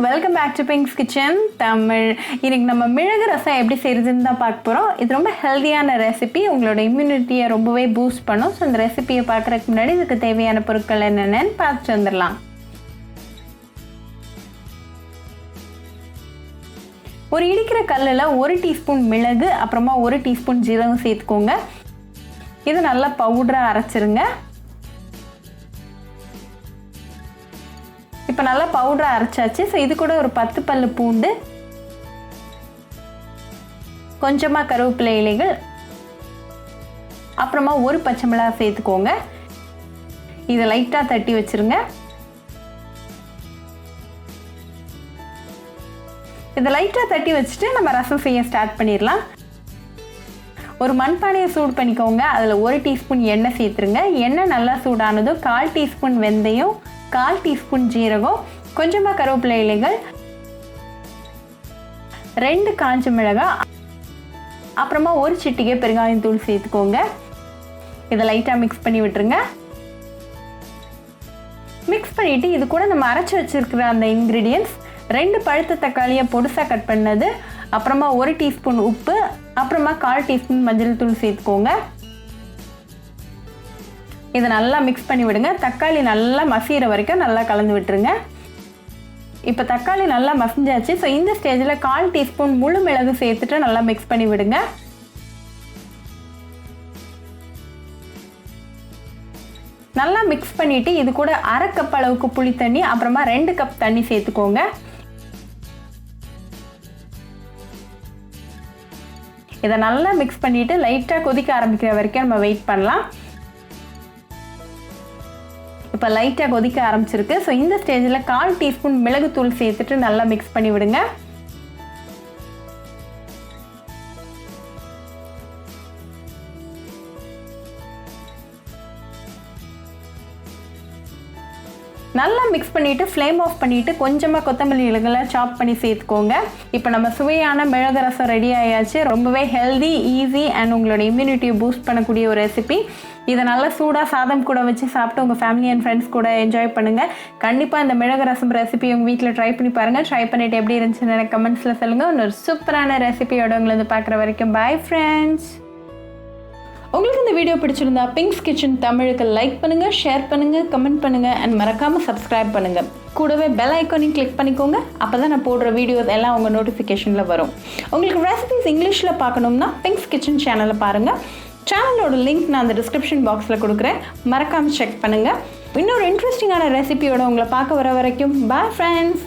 Welcome back to Pinks Kitchen Tamil. இன்னைக்கு நம்ம மிளகு ரசம் எப்படி செய்கிறதுன்னு தான் பார்க்க போகிறோம். இது ரொம்ப ஹெல்த்தியான ரெசிபி, உங்களோட இம்யூனிட்டியை ரொம்பவே பூஸ்ட் பண்ணும். ஸோ இந்த ரெசிபியை பார்க்குறதுக்கு முன்னாடி இதுக்கு தேவையான பொருட்கள் என்னென்னு பார்த்துட்டு வந்துடலாம். ஒரு இடிக்கிற கல்லில் 1 டீஸ்பூன் மிளகு, அப்புறமா 1 டீஸ்பூன் ஜீரகம் சேர்த்துக்கோங்க. இது நல்லா பவுடராக அரைச்சிருங்க. இப்போ நல்லா பவுடராக அரைச்சாச்சு. ஸோ இது கூட ஒரு 10 பல்லு பூண்டு, கொஞ்சமாக கருவேப்பிலை இலைகள், அப்புறமா 1 பச்சை மிளகாய் சேர்த்துக்கோங்க. இதை லைட்டாக தட்டி வச்சுருங்க. இதை லைட்டாக தட்டி வச்சுட்டு நம்ம ரசம் செய்ய ஸ்டார்ட் பண்ணிடலாம். ஒரு மண்பானையை சூடு பண்ணிக்கோங்க. அதில் 1 டீஸ்பூன் எண்ணெய் சேர்த்துருங்க. எண்ணெய் நல்லா சூடானதும் 1/4 டீஸ்பூன் வெந்தயம், 1/4 டீஸ்பூன் ஜீரகம், கொஞ்சமாக கருவேப்பிலை இலைகள், 2 காஞ்ச மிளகாய், அப்புறமா 1 சிட்டிகை பெருங்காயம் தூள் சேர்த்துக்கோங்க. இதை லைட்டாக மிக்ஸ் பண்ணி விட்டுருங்க. மிக்ஸ் பண்ணிவிட்டு இது கூட நம்ம அரைச்சி வச்சுருக்கிற அந்த இன்க்ரீடியன்ட்ஸ் 2 பழுத்த தக்காளியை பொடிசாக கட் பண்ணது, அப்புறமா 1 டீஸ்பூன் உப்பு, அப்புறமா 1/4 டீஸ்பூன் மஞ்சள் தூள் சேர்த்துக்கோங்க. இதை நல்லா மிக்ஸ் பண்ணி விடுங்க. தக்காளி நல்லா மசிகிற வரைக்கும் நல்லா கலந்து விட்டுருங்க. இப்போ தக்காளி நல்லா மசிஞ்சாச்சு. ஸோ இந்த ஸ்டேஜில் 1/4 டீஸ்பூன் முழு மிளகு சேர்த்துட்டு நல்லா மிக்ஸ் பண்ணி விடுங்க. நல்லா மிக்ஸ் பண்ணிவிட்டு இது கூட 1/2 கப் அளவுக்கு புளி தண்ணி, அப்புறமா 2 கப் தண்ணி சேர்த்துக்கோங்க. இதை நல்லா மிக்ஸ் பண்ணிவிட்டு லைட்டாக கொதிக்க ஆரம்பிக்கிற வரைக்கும் நம்ம வெயிட் பண்ணலாம். இப்போ லைட்டாக கொதிக்க ஆரம்பிச்சிருக்கு. ஸோ இந்த ஸ்டேஜில் 1/4 டீஸ்பூன் மிளகுத்தூள் சேர்த்துட்டு நல்லா மிக்ஸ் பண்ணி விடுங்க. நல்லா மிக்ஸ் பண்ணிவிட்டு ஃப்ளேம் ஆஃப் பண்ணிவிட்டு கொஞ்சமாக கொத்தமல்லி இலைகளை சாப் பண்ணி சேர்த்துக்கோங்க. இப்போ நம்ம சுவையான மிளகு ரசம் ரெடி ஆயாச்சு. ரொம்பவே ஹெல்தி, ஈஸி அண்ட் உங்களோட இம்யூனிட்டியை பூஸ்ட் பண்ணக்கூடிய ஒரு ரெசிபி. இதை நல்லா சூடாக சாதம் கூட வச்சு சாப்பிட்டு உங்கள் ஃபேமிலி அண்ட் ஃப்ரெண்ட்ஸ் கூட என்ஜாய் பண்ணுங்கள். கண்டிப்பாக இந்த மிளகு ரசம் ரெசிபி உங்கள் வீட்டில் ட்ரை பண்ணி பாருங்கள். ட்ரை பண்ணிவிட்டு எப்படி இருந்துச்சுன்னு எனக்கு கமெண்ட்ஸில் சொல்லுங்கள். இன்னொரு சூப்பரான ரெசிபியோட உங்களை வந்து பார்க்குற வரைக்கும் பாய் ஃப்ரெண்ட்ஸ். உங்களுக்கு இந்த வீடியோ பிடிச்சிருந்தா பிங்க்ஸ் கிச்சன் தமிழுக்கு லைக் பண்ணுங்கள், ஷேர் பண்ணுங்கள், கமெண்ட் பண்ணுங்கள் அண்ட் மறக்காமல் சப்ஸ்கிரைப் பண்ணுங்கள். கூடவே பெல் ஐக்கானையும் கிளிக் பண்ணிக்கோங்க. அப்போ தான் நான் போடுற வீடியோஸ் எல்லாம் உங்கள் நோட்டிஃபிகேஷனில் வரும். உங்களுக்கு ரெசிபிஸ் இங்கிலீஷில் பார்க்கணும்னா பிங்க்ஸ் கிச்சன் சேனலை பாருங்கள். சேனலோட லிங்க் நான் அந்த டிஸ்கிரிப்ஷன் பாக்ஸில் கொடுக்குறேன். மறக்காமல் செக் பண்ணுங்கள். இன்னொரு இன்ட்ரெஸ்டிங்கான ரெசிபியோட உங்களை பார்க்க வர வரைக்கும் பாய் ஃப்ரெண்ட்ஸ்.